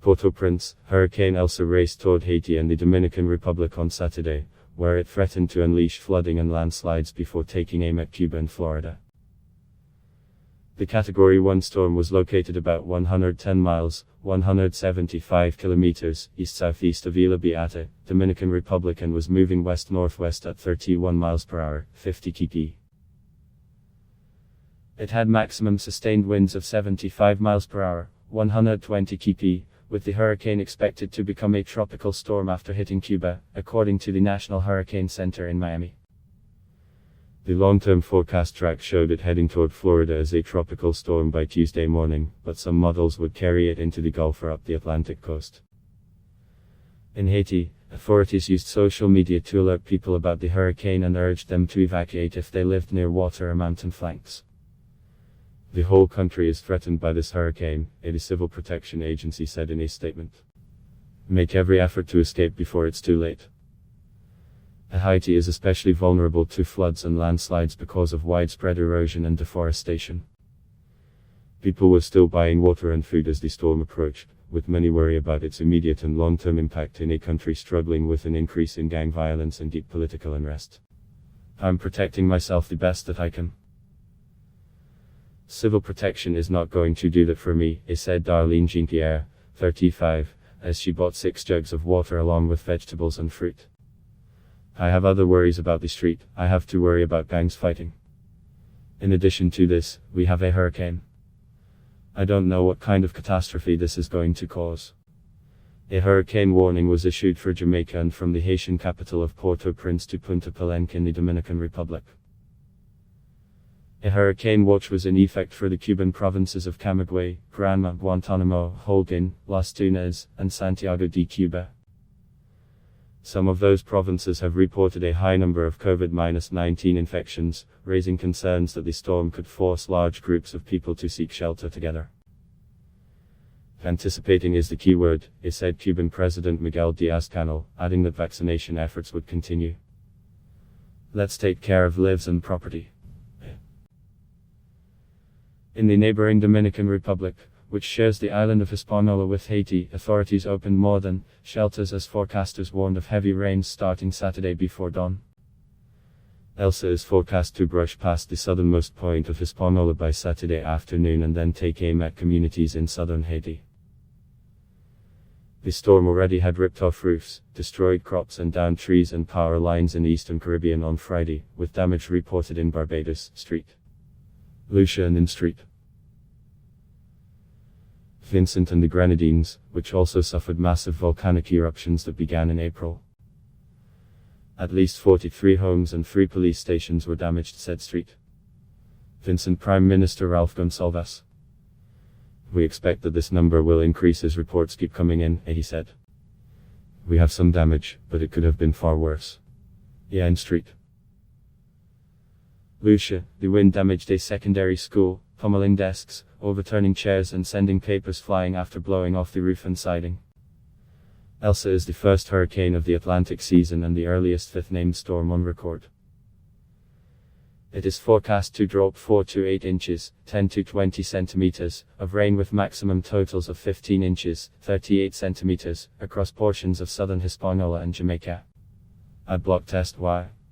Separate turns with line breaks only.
Port-au-Prince, Hurricane Elsa raced toward Haiti and the Dominican Republic on Saturday, where it threatened to unleash flooding and landslides before taking aim at Cuba and Florida. The Category 1 storm was located about 110 miles, 175 kilometers, east-southeast of Isla Beata, Dominican Republic, and was moving west-northwest at 31 miles per hour, 50 kp. It had maximum sustained winds of 75 miles per hour, 120 kp, with the hurricane expected to become a tropical storm after hitting Cuba, according to the National Hurricane Center in Miami. The long-term forecast track showed it heading toward Florida as a tropical storm by Tuesday morning, but some models would carry it into the Gulf or up the Atlantic coast. In Haiti, authorities used social media to alert people about the hurricane and urged them to evacuate if they lived near water or mountain flanks. The whole country is threatened by this hurricane, a civil protection agency said in a statement. Make every effort to escape before it's too late. Haiti is especially vulnerable to floods and landslides because of widespread erosion and deforestation. People were still buying water and food as the storm approached, with many worry about its immediate and long-term impact in a country struggling with an increase in gang violence and deep political unrest. I'm protecting myself the best that I can. Civil protection is not going to do that for me, said Darlene Jean-Pierre, 35, as she bought 6 jugs of water along with vegetables and fruit. I have other worries about the street. I have to worry about gangs fighting. In addition to this, we have a hurricane. I don't know what kind of catastrophe this is going to cause. A hurricane warning was issued for Jamaica and from the Haitian capital of Port-au-Prince to Punta Palenque in the Dominican Republic. A hurricane watch was in effect for the Cuban provinces of Camagüey, Granma, Guantanamo, Holguin, Las Tunas, and Santiago de Cuba. Some of those provinces have reported a high number of COVID-19 infections, raising concerns that the storm could force large groups of people to seek shelter together. Anticipating is the key word, said Cuban President Miguel Diaz-Canel, adding that vaccination efforts would continue. Let's take care of lives and property. In the neighboring Dominican Republic, which shares the island of Hispaniola with Haiti, authorities opened more than shelters as forecasters warned of heavy rains starting Saturday before dawn. Elsa is forecast to brush past the southernmost point of Hispaniola by Saturday afternoon and then take aim at communities in southern Haiti. The storm already had ripped off roofs, destroyed crops and downed trees and power lines in the eastern Caribbean on Friday, with damage reported in Barbados, St. Lucia and St. Vincent and the Grenadines, which also suffered massive volcanic eruptions that began in April. At least 43 homes and 3 police stations were damaged, said St. Vincent Prime Minister Ralph Gonsalves. We expect that this number will increase as reports keep coming in, he said. We have some damage, but it could have been far worse. In St. Lucia, the wind damaged a secondary school, pummeling desks, overturning chairs and sending papers flying after blowing off the roof and siding. Elsa is the first hurricane of the Atlantic season and the earliest 5th named storm on record. It is forecast to drop 4 to 8 inches, 10 to 20 centimeters, of rain with maximum totals of 15 inches, 38 centimeters, across portions of southern Hispaniola and Jamaica. At block test Y.